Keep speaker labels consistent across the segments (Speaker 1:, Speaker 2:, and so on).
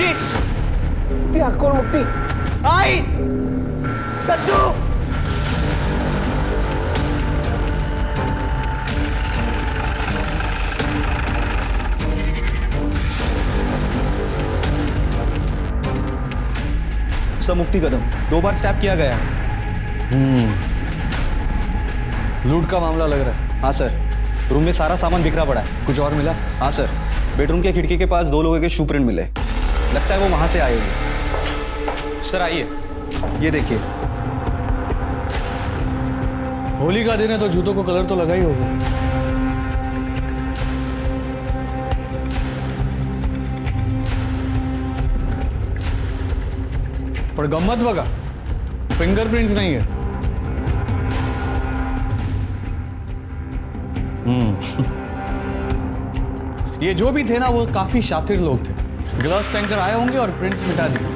Speaker 1: मुक्ति
Speaker 2: मुक्ति आँख खोल मुक्ति।
Speaker 1: आई सज्जू
Speaker 3: सर मुक्ति कदम 2 बार स्टैप किया गया।
Speaker 4: लूट का मामला लग रहा है।
Speaker 3: हाँ सर, रूम में सारा सामान बिखरा पड़ा है।
Speaker 4: कुछ और मिला?
Speaker 3: हाँ सर, बेडरूम के खिड़की के पास 2 लोगों के शू प्रिंट मिले, लगता है वो वहां से आए होंगे। सर आइए, ये देखिए।
Speaker 4: होली का दिन है तो जूतों को कलर तो लगा ही होगा। पर गम्मत बगा, फिंगरप्रिंट्स नहीं है। ये जो भी थे ना वो काफी शातिर लोग थे। ग्लव्स पहनकर आए होंगे और प्रिंट्स मिटा दिए।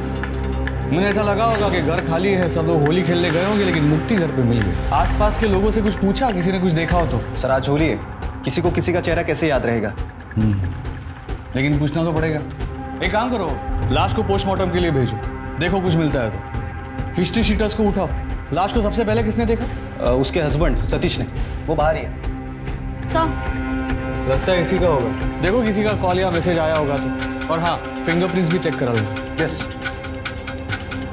Speaker 4: मुझे ऐसा लगा होगा कि घर खाली है, सब लोग होली खेलने गए होंगे, लेकिन मुक्ति घर पे मिल गई। आसपास के लोगों से कुछ पूछा, किसी ने कुछ देखा हो तो?
Speaker 3: सर आज होली है, किसी को किसी का चेहरा कैसे याद रहेगा।
Speaker 4: लेकिन पूछना तो पड़ेगा। एक काम करो, लाश को पोस्टमार्टम के लिए भेजो, देखो कुछ मिलता है तो। हिस्ट्री शीटर्स को उठाओ। लाश को सबसे पहले किसने देखा?
Speaker 3: उसके हस्बैंड सतीश ने, वो बाहर ही है।
Speaker 4: लगता है इसी का होगा। देखो किसी का कॉल या मैसेज आया होगा तो। और हाँ, फिंगरप्रिंट्स भी चेक करा लो।
Speaker 3: यस।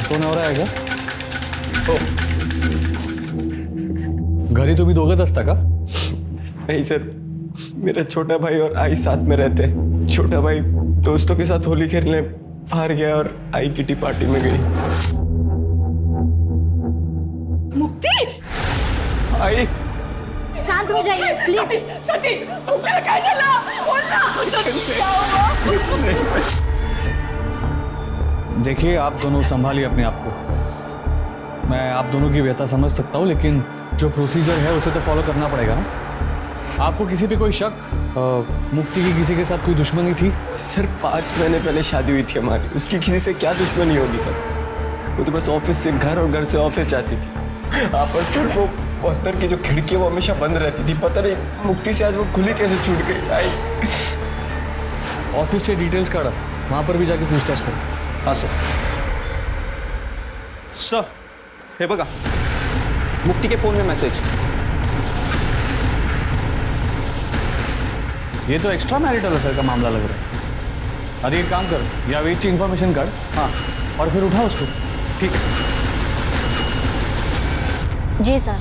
Speaker 4: कौन हो रहा है क्या? घर ही तुम्ही दोघंच असता का?
Speaker 2: नहीं सर, मेरा छोटा भाई और आई साथ में रहते हैं। छोटा भाई दोस्तों के साथ होली खेलने बाहर गया और आई किटी पार्टी में गई।
Speaker 5: मुक्ति,
Speaker 2: आई
Speaker 5: शांत हो जाइए प्लीज।
Speaker 1: सतीश मुक्ति ने क्या चला बोलना।
Speaker 4: देखिए आप दोनों संभालिए अपने आप को। मैं आप दोनों की व्यथा समझ सकता हूँ, लेकिन जो प्रोसीजर है उसे तो फॉलो करना पड़ेगा ना। आपको किसी पे कोई शक? मुक्ति की किसी के साथ कोई दुश्मनी थी?
Speaker 2: सर 5 महीने पहले शादी हुई थी हमारी, उसकी किसी से क्या दुश्मनी होगी सर? वो तो बस ऑफिस से घर और घर से ऑफिस जाती थी। आप और सर वो अंदर की जो खिड़की है वो हमेशा बंद रहती थी। पता नहीं मुक्ति से आज वो खुली कैसे छूट गई। आई
Speaker 4: ऑफिस से डिटेल्स काढ़ा, वहां पर भी जाके पूछताछ करो।
Speaker 3: हाँ सर। सर हे बघा, मुक्ति के फोन में मैसेज।
Speaker 4: ये तो एक्स्ट्रा मैरिटल अफेयर का मामला लग रहा है। अरे एक काम कर, या वेट की इंफॉर्मेशन काढ़। हाँ, और फिर उठा उसको।
Speaker 3: ठीक है।
Speaker 6: जी सर,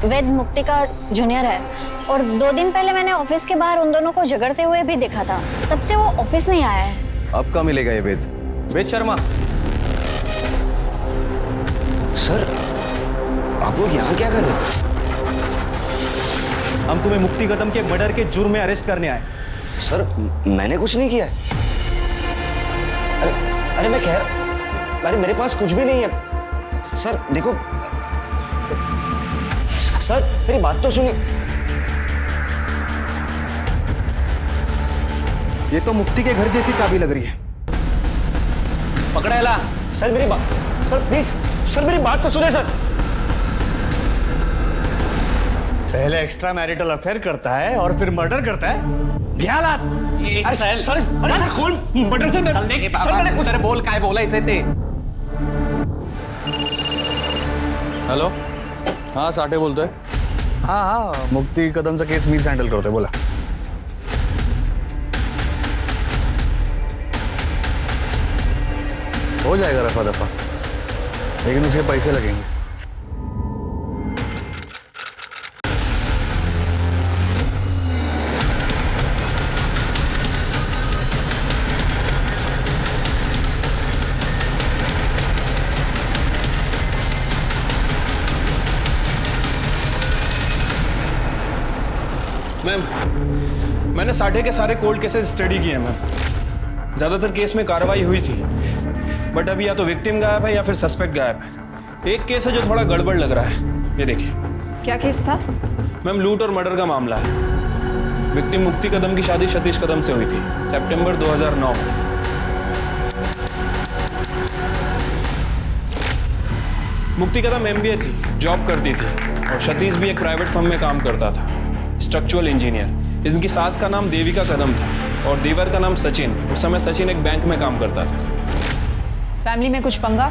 Speaker 6: वेद मुक्ति का जूनियर है और 2 दिन पहले मैंने ऑफिस के बाहर उन दोनों को झगड़ते हुए भी देखा था। तब से वो ऑफिस नहीं आया है।
Speaker 3: अब कहाँ मिलेगा ये वेद? वेद शर्मा।
Speaker 2: सर आप लोग यहाँ क्या कर रहे हैं?
Speaker 3: हम तुम्हें मुक्ति कदम के मर्डर के जुर्म में अरेस्ट करने आए।
Speaker 2: सर मैंने कुछ नहीं किया है। अरे मैं अरे मेरे पास कुछ भी नहीं है। सर देखो, सर मेरी बात तो सुनिए।
Speaker 3: ये तो मुक्ति के घर जैसी चाबी लग रही है।
Speaker 2: पकड़ेला। सर मेरी बात, सर प्लीज, सर मेरी बात तो सुने सर।
Speaker 4: पहले एक्स्ट्रा मैरिटल अफेयर करता है और फिर मर्डर करता है। ध्यान।
Speaker 2: अरे सर अरे खोल मर्डर से सर मैंने कुछ
Speaker 3: बोल काय बोला इसे ते।
Speaker 4: हेलो, हाँ साठे बोलतोय। हाँ, मुक्ती कदमचा केस मीच हँडल करतोय, बोला। हो जाएगा रफा दफा, लेकिन उसके पैसे लगेंगे।
Speaker 7: मैम, मैंने साठे के सारे कोल्ड केसेस स्टडी किए हैं मैम। ज़्यादातर केस में कार्रवाई हुई थी, बट अभी या तो विक्टिम गायब है या फिर सस्पेक्ट गायब है। एक केस है जो थोड़ा गड़बड़ लग रहा है, ये देखिए।
Speaker 5: क्या केस था?
Speaker 7: मैम लूट और मर्डर का मामला है। विक्टिम मुक्ति कदम की शादी सतीश कदम से हुई थी सितंबर 2009। मुक्ति कदम MBA थी, जॉब करती थी, और सतीश भी एक प्राइवेट फर्म में काम करता था, स्ट्रक्चरल इंजीनियर। इनकी सास का नाम देविका कदम था और देवर का नाम सचिन। उस समय सचिन एक बैंक में काम करता था।
Speaker 8: फैमिली में कुछ पंगा,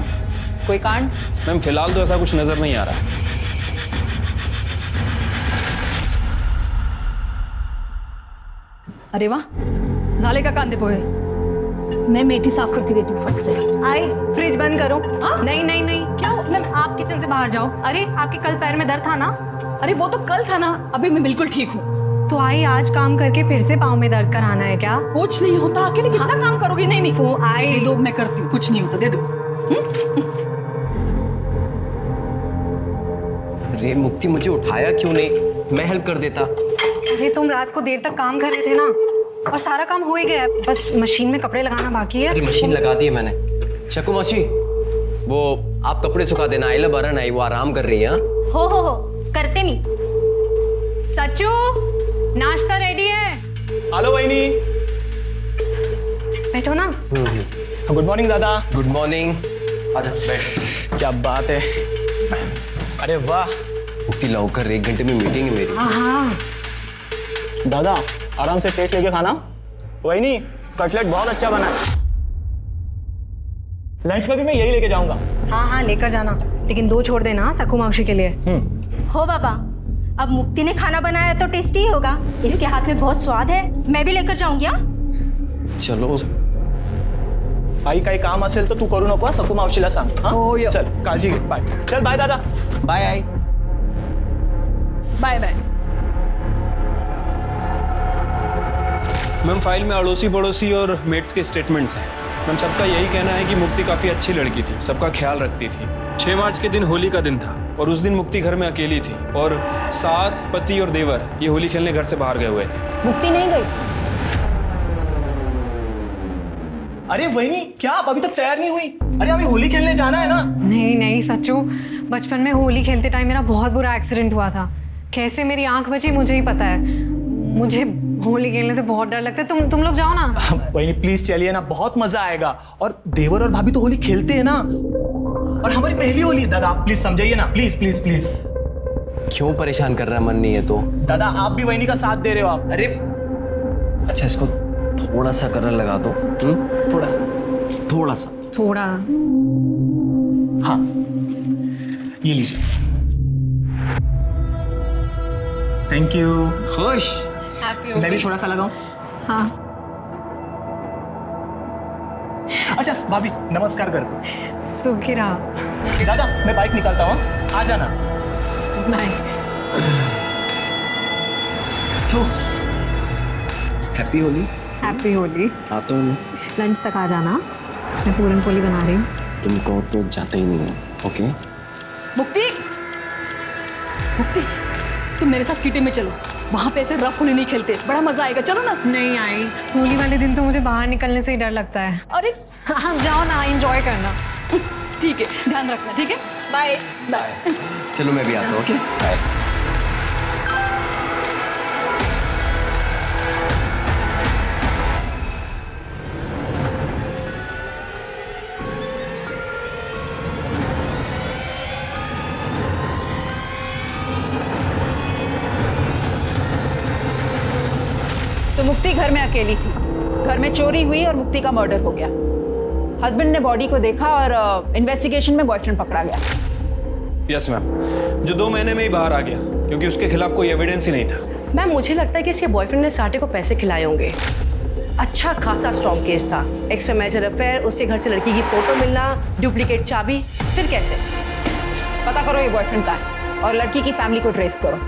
Speaker 8: कोई कांड?
Speaker 7: मैम फिलहाल तो ऐसा कुछ नजर नहीं आ रहा है।
Speaker 1: अरे वाह, झाले का कांदे पोहे। मैं मेथी साफ करके देती हूँ फट से।
Speaker 5: आई फ्रिज बंद करो।
Speaker 1: हाँ?
Speaker 5: नहीं नहीं नहीं,
Speaker 1: क्या?
Speaker 5: मैम आप किचन से बाहर जाओ। अरे आपके कल पैर में दर्द था ना?
Speaker 1: अरे वो तो कल था ना, अभी मैं बिल्कुल ठीक हूँ।
Speaker 5: तो आई आज काम करके फिर से पाँव में दर्द कराना है क्या?
Speaker 1: कुछ नहीं होता, अकेले कितना काम करोगी? नहीं नहीं,
Speaker 5: वो आई
Speaker 1: दे दो, मैं करती हूँ, कुछ नहीं होता, दे दो।
Speaker 2: अरे मुक्ति, मुझे उठाया क्यों नहीं? मैं हेल्प कर देता।
Speaker 5: अरे तुम रात को देर तक काम कर रहे थे ना, और सारा काम हो ही गया है, बस मशीन में कपड़े लगाना बाकी है।
Speaker 2: अरे मशीन लगा दी है मैंने। शकु मौसी, वो आप कपड़े सुखा देना। आइला बरन आई, वो आराम कर रही है।
Speaker 5: हो करते नहीं। सच्चू नाश्ता रेडी है।
Speaker 7: हेलो वहीनी।
Speaker 5: बैठो ना।
Speaker 7: गुड मॉर्निंग दादा।
Speaker 2: Good morning. आजा बैठ।
Speaker 7: क्या बात है। अरे वाह
Speaker 2: मुक्ति लौकर, 1 घंटे में मीटिंग है मेरी।
Speaker 5: हाँ
Speaker 7: दादा, आराम से प्लेट लेके खाना। वहीनी, कटलेट बहुत अच्छा बना है। लंच में भी मैं यही लेके जाऊंगा।
Speaker 5: हाँ लेकर जाना, लेकिन 2 छोड़ देना सकू मौसी के लिए।
Speaker 9: हो बाबा, अब मुक्ति ने खाना बनाया तो टेस्टी ही होगा। इसके हाथ में बहुत स्वाद है, मैं भी लेकर जाऊंगी।
Speaker 2: चलो।
Speaker 7: आई काही काम असेल तर तू करू नको, सकू मावशीला सांग।
Speaker 5: हो, यो.
Speaker 7: चल काळजी घे, बाय। चल बाय दादा।
Speaker 2: बाय आई।
Speaker 1: Bye bye.
Speaker 7: मैम फाइल में अड़ोसी पड़ोसी और मेट्स के स्टेटमेंट्स हैं। मैम सबका यही कहना है कि मुक्ति काफ़ी अच्छी लड़की थी, सबका ख्याल रखती थी। 6 मार्च के दिन होली का दिन था और उस दिन मुक्ति घर में अकेली थी और सास, पति और देवर ये होली खेलने घर से बाहर गए हुए थे।
Speaker 8: मुक्ति नहीं गई?
Speaker 7: अरे वहीनी, क्या आप अभी तक तैयार नहीं हुई? अरे अभी होली खेलने जाना है ना।
Speaker 5: नहीं सच्चू, बचपन में होली खेलते टाइम मेरा बहुत बुरा एक्सीडेंट हुआ था। कैसे मेरी आंख बची मुझे ही पता है। मुझे होली खेलने से बहुत डर लगता है। तुम लोग जाओ ना।
Speaker 7: वहीनी प्लीज चलिए ना, बहुत मजा आएगा। और देवर और भाभी तो होली खेलते हैं ना, और हमारी पहली होली है। दादा प्लीज समझाइए ना, प्लीज प्लीज प्लीज।
Speaker 2: क्यों परेशान कर रहा है? मन नहीं है तो?
Speaker 7: दादा आप भी वहीनी का साथ दे रहे हो आप।
Speaker 2: अरे अच्छा, इसको थोड़ा सा कलर लगा दो।
Speaker 7: थोड़ा सा।
Speaker 5: थोड़ा।
Speaker 7: हाँ ये लीजिए। Thank you.
Speaker 2: खुश।
Speaker 7: मैं भी थोड़ा सा लगाऊं?
Speaker 5: हाँ
Speaker 7: अच्छा भाभी नमस्कार कर दो।
Speaker 5: सुखी रहा।
Speaker 7: दादा मैं बाइक निकालता हूँ, आ जाना।
Speaker 5: बाय।
Speaker 2: तो हैप्पी होली।
Speaker 5: हैप्पी होली।
Speaker 2: आता हूँ।
Speaker 5: लंच तक आ जाना, मैं पूरन पोली बना रही हूँ।
Speaker 2: तुम कहो तो जाता ही नहीं है। ओके।
Speaker 1: मुक्ति, मुक्ति, तुम मेरे साथ किटी में चलो। वहाँ पे ऐसे रफ होली नहीं खेलते, बड़ा मजा आएगा। चलो ना।
Speaker 5: नहीं आई, होली वाले दिन तो मुझे बाहर निकलने से ही डर लगता है।
Speaker 1: अरे
Speaker 5: हाँ जाओ ना, एंजॉय करना।
Speaker 1: ठीक है, ध्यान रखना। ठीक है, बाय बाय।
Speaker 2: चलो मैं भी आता हूँ। Okay bye.
Speaker 8: तो मुक्ति घर में अकेली थी, घर में चोरी हुई और मुक्ति का मर्डर हो गया। हस्बैंड ने बॉडी को देखा और इन्वेस्टिगेशन में बॉयफ्रेंड पकड़ा गया।
Speaker 7: यस मैम, जो 2 महीने में ही बाहर आ गया क्योंकि उसके खिलाफ कोई एविडेंस ही नहीं था।
Speaker 10: मैम मुझे लगता है कि इसके बॉयफ्रेंड ने साटे को पैसे खिलाए होंगे। अच्छा खासा स्ट्रॉन्ग केस था, एक्स्ट्रा मैरिजल अफेयर, उसके घर से लड़की की फोटो मिलना, डुप्लीकेट चाबी। फिर कैसे?
Speaker 8: पता करो ये बॉयफ्रेंड का है और लड़की की फैमिली को ट्रेस करो।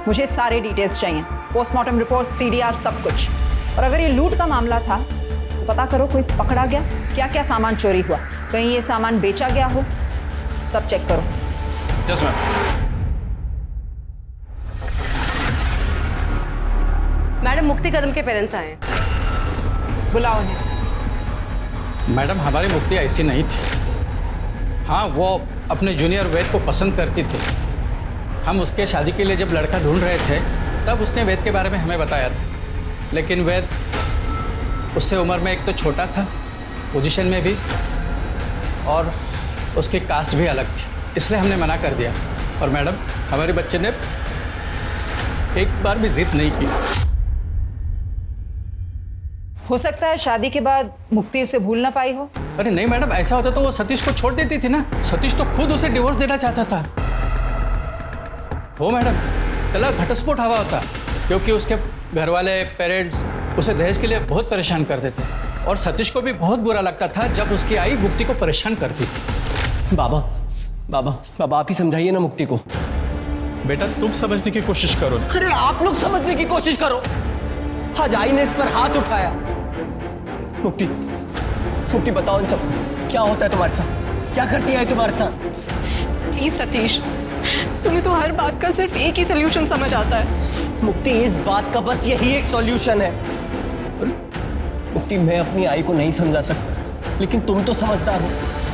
Speaker 8: मुझे सारे डिटेल्स चाहिए, पोस्टमार्टम रिपोर्ट, CDR, सब कुछ। और अगर ये लूट का मामला था तो पता करो कोई पकड़ा गया, क्या क्या सामान चोरी हुआ, कहीं ये सामान बेचा गया हो, सब चेक करो।
Speaker 7: Yes ma'am.
Speaker 10: मैडम मुक्ति कदम के पेरेंट्स आए हैं।
Speaker 8: बुलाओ उन्हें।
Speaker 4: मैडम हमारी मुक्ति ऐसी नहीं थी। हाँ, वो अपने जूनियर वेद को पसंद करती थी। हम उसके शादी के लिए जब लड़का ढूंढ रहे थे तब उसने वेद के बारे में हमें बताया था, लेकिन वेद उससे उम्र में एक तो छोटा था, पोजीशन में भी, और उसकी कास्ट भी अलग थी, इसलिए हमने मना कर दिया। और मैडम हमारे बच्चे ने एक बार भी जिद नहीं की।
Speaker 8: हो सकता है शादी के बाद मुक्ति उसे भूल ना पाई हो।
Speaker 4: अरे नहीं मैडम, ऐसा होता तो वो सतीश को छोड़ देती थी ना। सतीश तो खुद उसे डिवोर्स देना चाहता था। हो मैडम, तलाक घटस्फोट हवा होता, क्योंकि उसके घर वाले पेरेंट्स उसे दहेज के लिए बहुत परेशान करते थे और सतीश को भी बहुत बुरा लगता था जब उसकी आई मुक्ति को परेशान करती थी।
Speaker 2: बाबा बाबा बाबा, आप ही समझाइए ना मुक्ति को।
Speaker 7: बेटा तुम समझने की कोशिश करो।
Speaker 2: अरे आप लोग समझने की कोशिश करो। आज आई ने इस पर हाथ उठाया। मुक्ति मुक्ति बताओ, इन सब क्या होता है तुम्हारे साथ? क्या करती है तुम्हारे साथ?
Speaker 5: प्लीज सतीश, तुम्हें तो हर बात का सिर्फ एक ही सोल्यूशन समझ आता है।
Speaker 2: मुक्ति, इस बात का बस यही एक सॉल्यूशन है। मुक्ति, मैं अपनी आई को नहीं समझा सकता, लेकिन तुम तो समझदार हो।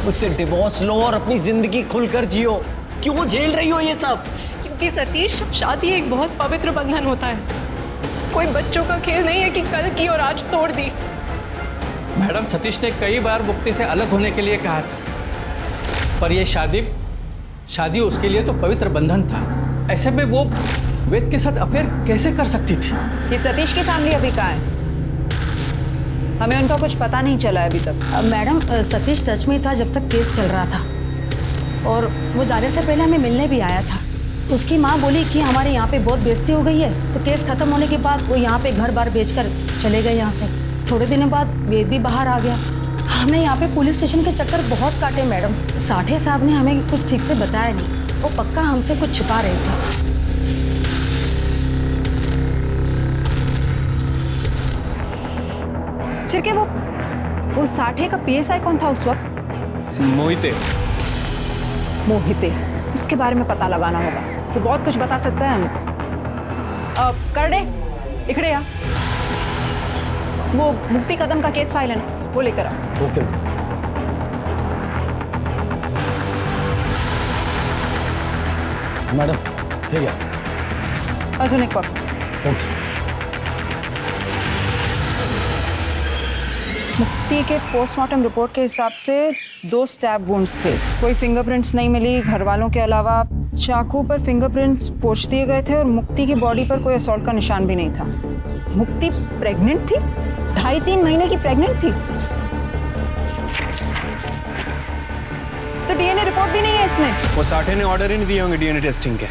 Speaker 2: मुझसे डिवोर्स लो और अपनी जिंदगी खुलकर जियो। क्यों झेल रही हो ये सब?
Speaker 5: क्योंकि सतीश, शादी एक बहुत पवित्र बंधन होता है। कोई बच्चों का खेल नहीं है कि कल की और आज तोड़ दी।
Speaker 4: मैडम, सतीश ने कई बार मुक्ति से अलग होने के लिए कहा था, पर यह शादी उसके लिए तो पवित्र बंधन था। ऐसे में वो वेद के साथ अफेयर कैसे कर सकती थी?
Speaker 8: ये सतीश की फैमिली अभी कहाँ है? हमें उनका कुछ पता नहीं चला है अभी तक।
Speaker 9: मैडम, सतीश टच में था जब तक केस चल रहा था, और वो जाने से पहले हमें मिलने भी आया था। उसकी माँ बोली कि हमारे यहाँ पे बहुत बेइज्जती हो गई है, तो केस खत्म होने के बाद वो यहाँ पे घर बार बेचकर चले गए यहाँ से। थोड़े दिनों बाद वेद भी बाहर आ गया। हमने यहाँ पे पुलिस स्टेशन के चक्कर बहुत काटे मैडम। साठे साहब ने हमें कुछ ठीक से बताया नहीं, वो पक्का हमसे कुछ छुपा रहे थे।
Speaker 8: चिरके, वो साठे का PSI कौन था उस वक्त?
Speaker 7: मोहिते।
Speaker 8: मोहिते, उसके बारे में पता लगाना होगा, वो बहुत कुछ बता सकता है हमें। करडे, इकड़े आ। वो मुक्ति कदम का केस फाइल है ना, वो लेकर आ।
Speaker 2: ओके मैडम, ठीक है।
Speaker 8: अजून एक कॉल।
Speaker 2: ओके।
Speaker 8: मुक्ति के पोस्टमार्टम रिपोर्ट के हिसाब से 2 स्टैब वुंड्स थे। कोई फिंगरप्रिंट्स नहीं मिली घर वालों के अलावा। चाकू पर फिंगरप्रिंट्स पोंछ दिए गए थे और मुक्ति की बॉडी पर कोई असॉल्ट का निशान भी नहीं था। मुक्ति प्रेग्नेंट थी, 2.5-3 महीने की प्रेग्नेंट थी। तो DNA रिपोर्ट भी नहीं है इसमें।
Speaker 7: वो साठे ने ऑर्डर ही नहीं दिए होंगे DNA टेस्टिंग के।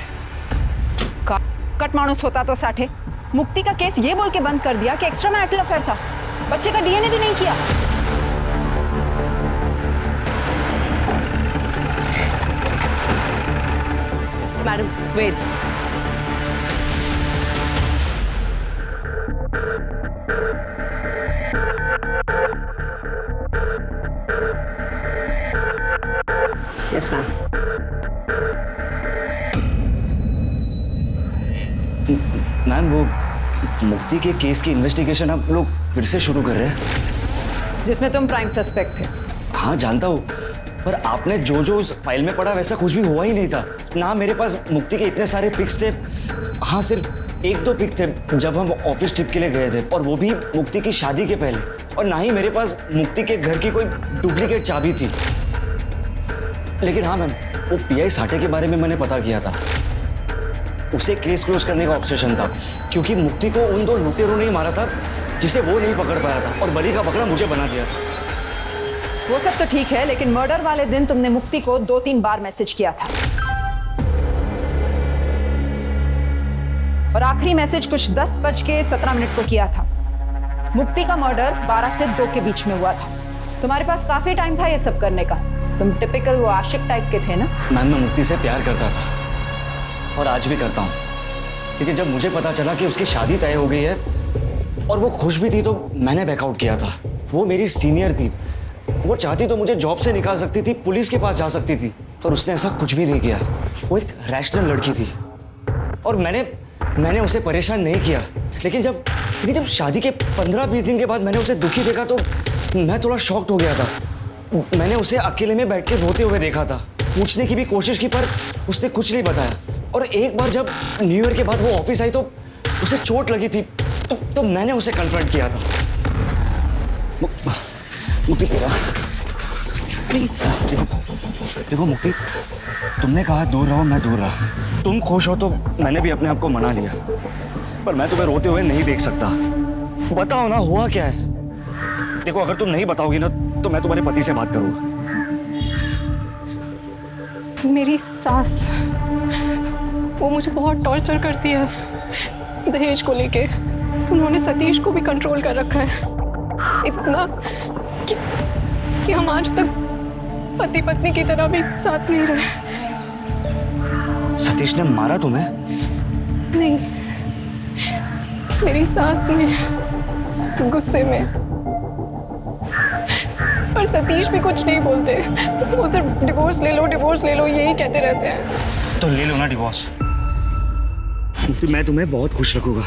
Speaker 8: कट मानुस होता तो साठे मुक्ति का केस ये बोल के बंद कर दिया कि एक्स्ट्रा मैरिटल अफेयर था, बच्चे का DNA भी नहीं किया।
Speaker 10: मैडम वेद, यस मैम।
Speaker 11: मैम, वो मुक्ति के केस की इन्वेस्टिगेशन आप लोग फिर से शुरू कर रहे हैं?
Speaker 8: जिसमें तुम प्राइम सस्पेक्ट थे।
Speaker 11: हाँ जानता हूँ, पर आपने जो जो उस फाइल में पढ़ा वैसा कुछ भी हुआ ही नहीं था ना। मेरे पास मुक्ति के इतने सारे पिक्स थे। हाँ, सिर्फ 1-2 पिक थे जब हम ऑफिस ट्रिप के लिए गए थे, और वो भी मुक्ति की शादी के पहले। और ना ही मेरे पास मुक्ति के घर की कोई डुप्लीकेट चाबी थी। लेकिन हाँ मैम, वो PI साठे के बारे में मैंने पता किया था। उसे केस क्लोज करने का ऑब्सेशन था, क्योंकि मुक्ति को उन 2 लुटेरों ने ही मारा था जिसे वो नहीं पकड़ पाया था, और बलि का बकरा मुझे बना दिया था।
Speaker 8: वो सब तो ठीक है, लेकिन मर्डर वाले दिन तुमने मुक्ति को 2-3 बार मैसेज किया था, और आखिरी मैसेज कुछ 10:17 को किया था। मुक्ति का मर्डर 12 से 2 के बीच में हुआ था। तुम्हारे पास काफी टाइम था ये सब करने का। तुम टिपिकल वो आशिक टाइप के थे ना।
Speaker 11: मैम, मैं मुक्ति से प्यार करता था और आज भी करता हूँ, लेकिन जब मुझे पता चला कि उसकी शादी तय हो गई है और वो खुश भी थी, तो मैंने बैकआउट किया था। वो मेरी सीनियर थी, वो चाहती तो मुझे जॉब से निकाल सकती थी, पुलिस के पास जा सकती थी, पर उसने ऐसा कुछ भी नहीं किया। वो एक रैशनल लड़की थी और मैंने उसे परेशान नहीं किया। लेकिन जब शादी के 15-20 दिन के बाद मैंने उसे दुखी देखा तो मैं थोड़ा शॉक्ड हो गया था। मैंने उसे अकेले में बैठ के रोते हुए देखा था। पूछने की भी कोशिश की, पर उसने कुछ नहीं बताया। और एक बार जब न्यू ईयर के बाद वो ऑफिस आई तो उसे चोट लगी थी, तो मैंने उसे कन्फ्रंट किया था। मुक्ति, देखो मुक्ति, तुमने कहा दूर रहो, मैं दूर रहा। तुम खुश हो तो मैंने भी अपने आप को मना लिया, पर मैं तुम्हें रोते हुए नहीं देख सकता। बताओ ना, हुआ क्या है? देखो, अगर तुम नहीं बताओगी ना तो मैं तुम्हारे पति से बात करूंगा।
Speaker 5: मेरी सास, वो मुझे बहुत टॉर्चर करती है दहेज को लेके। उन्होंने सतीश को भी कंट्रोल कर रखा है, इतना कि हम आज तक पति पत्नी की तरह भी साथ नहीं रहे।
Speaker 11: सतीश ने मारा तुम्हें?
Speaker 5: नहीं, मेरी सास ने गुस्से में। पर सतीश भी कुछ नहीं बोलते, वो सिर्फ डिवोर्स ले लो यही कहते रहते हैं।
Speaker 11: तो ले लो ना डिवोर्स। मुक्ति, मैं तुम्हें बहुत खुश रखूंगा,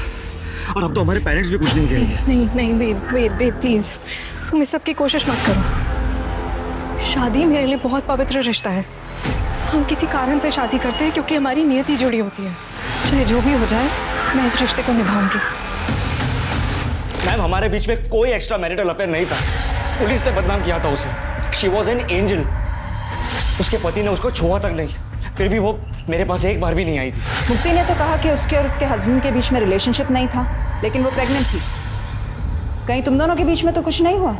Speaker 11: और अब तो हमारे पेरेंट्स भी कुछ नहीं कहेंगे।
Speaker 5: नहीं वेद प्लीज, तुम इस सब की कोशिश मत करो। शादी मेरे लिए बहुत पवित्र रिश्ता है। हम किसी कारण से शादी करते हैं क्योंकि हमारी नियति जुड़ी होती है। चाहे जो भी हो जाए, मैं इस रिश्ते को निभाऊंगी।
Speaker 11: मैम, हमारे बीच में कोई एक्स्ट्रा मैरिटल अफेयर नहीं था। पुलिस ने बदनाम किया था उसे। She was an angel. उसके पति ने उसको छुआ तक नहीं, फिर भी वो मेरे पास एक बार भी नहीं आई थी।
Speaker 8: मुक्ति ने तो कहा कि उसके और उसके हस्बैंड के बीच में रिलेशनशिप नहीं था, लेकिन वो प्रेग्नेंट थी। कहीं तुम दोनों के बीच में तो कुछ नहीं हुआ?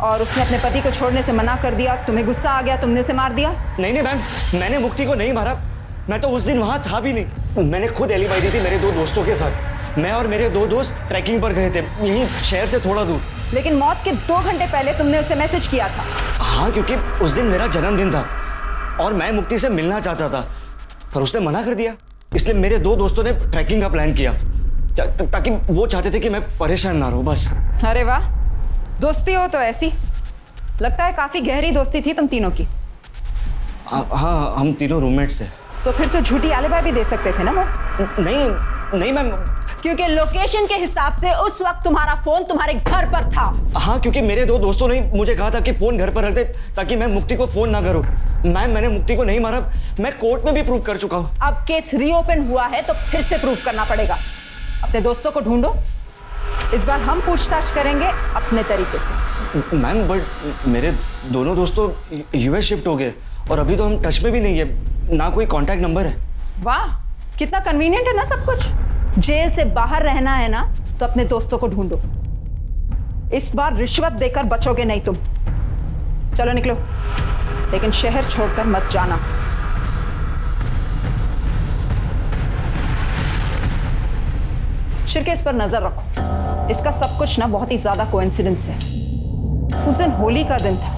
Speaker 8: और उसने अपने पति को छोड़ने से मना कर दिया, तुम्हें गुस्सा आ गया, तुमने उसे मार दिया?
Speaker 11: नहीं मैम, मैंने मुक्ति को नहीं मारा। मैं तो उस दिन वहां था भी नहीं। मैंने खुद एलिबाई दी थी मेरे 2 दोस्तों के साथ। मैं और मेरे 2 दोस्त ट्रैकिंग पर गए थे, यहीं शहर से थोड़ा दूर।
Speaker 8: लेकिन मौत के 2 घंटे पहले तुमने उसे मैसेज किया था।
Speaker 11: हाँ, क्योंकि उस दिन मेरा जन्मदिन था और मैं मुक्ति से मिलना चाहता था, पर उसने मना कर दिया। इसलिए मेरे 2 दोस्तों ने ट्रैकिंग का प्लान किया, ताकि वो चाहते थे कि मैं परेशान ना रहूं, बस।
Speaker 8: अरे वाह, दोस्ती हो तो ऐसी। लगता है काफी गहरी दोस्ती थी तुम तीनों की।
Speaker 11: हाँ, हम तीनों रूममेट्स थे।
Speaker 8: तो फिर तो झूठी आलिबाई भी दे सकते थे ना वो?
Speaker 11: नहीं मैम,
Speaker 8: क्योंकि लोकेशन के हिसाब से उस वक्त तुम्हारा फोन तुम्हारे घर पर था।
Speaker 11: हाँ, क्योंकि मेरे 2 दोस्तों ने मुझे कहा था कि फोन घर पर रख दे ताकि मैं मुक्ति को फोन ना करूं। मैम, मैंने मुक्ति को नहीं मारा, मैं कोर्ट में भी प्रूव कर चुका हूं।
Speaker 8: अब केस रीओपन हुआ है तो फिर से प्रूव करना पड़ेगा। अपने दोस्तों को ढूंढो, इस बार हम पूछताछ करेंगे अपने तरीके से।
Speaker 11: मैम, बट मेरे दोनों दोस्त तो यूएस शिफ्ट हो गए और अभी तो हम टच में भी नहीं है, ना कोई कांटेक्ट नंबर है।
Speaker 8: वाह, कितना कन्वीनियंट है ना सब कुछ। जेल से बाहर रहना है ना, तो अपने दोस्तों को ढूंढो। इस बार रिश्वत देकर बचोगे नहीं तुम। चलो निकलो, लेकिन शहर छोड़कर मत जाना। शिरके, इस पर नजर रखो। इसका सब कुछ ना बहुत ही ज्यादा कोइंसिडेंस है। उस दिन होली का दिन था,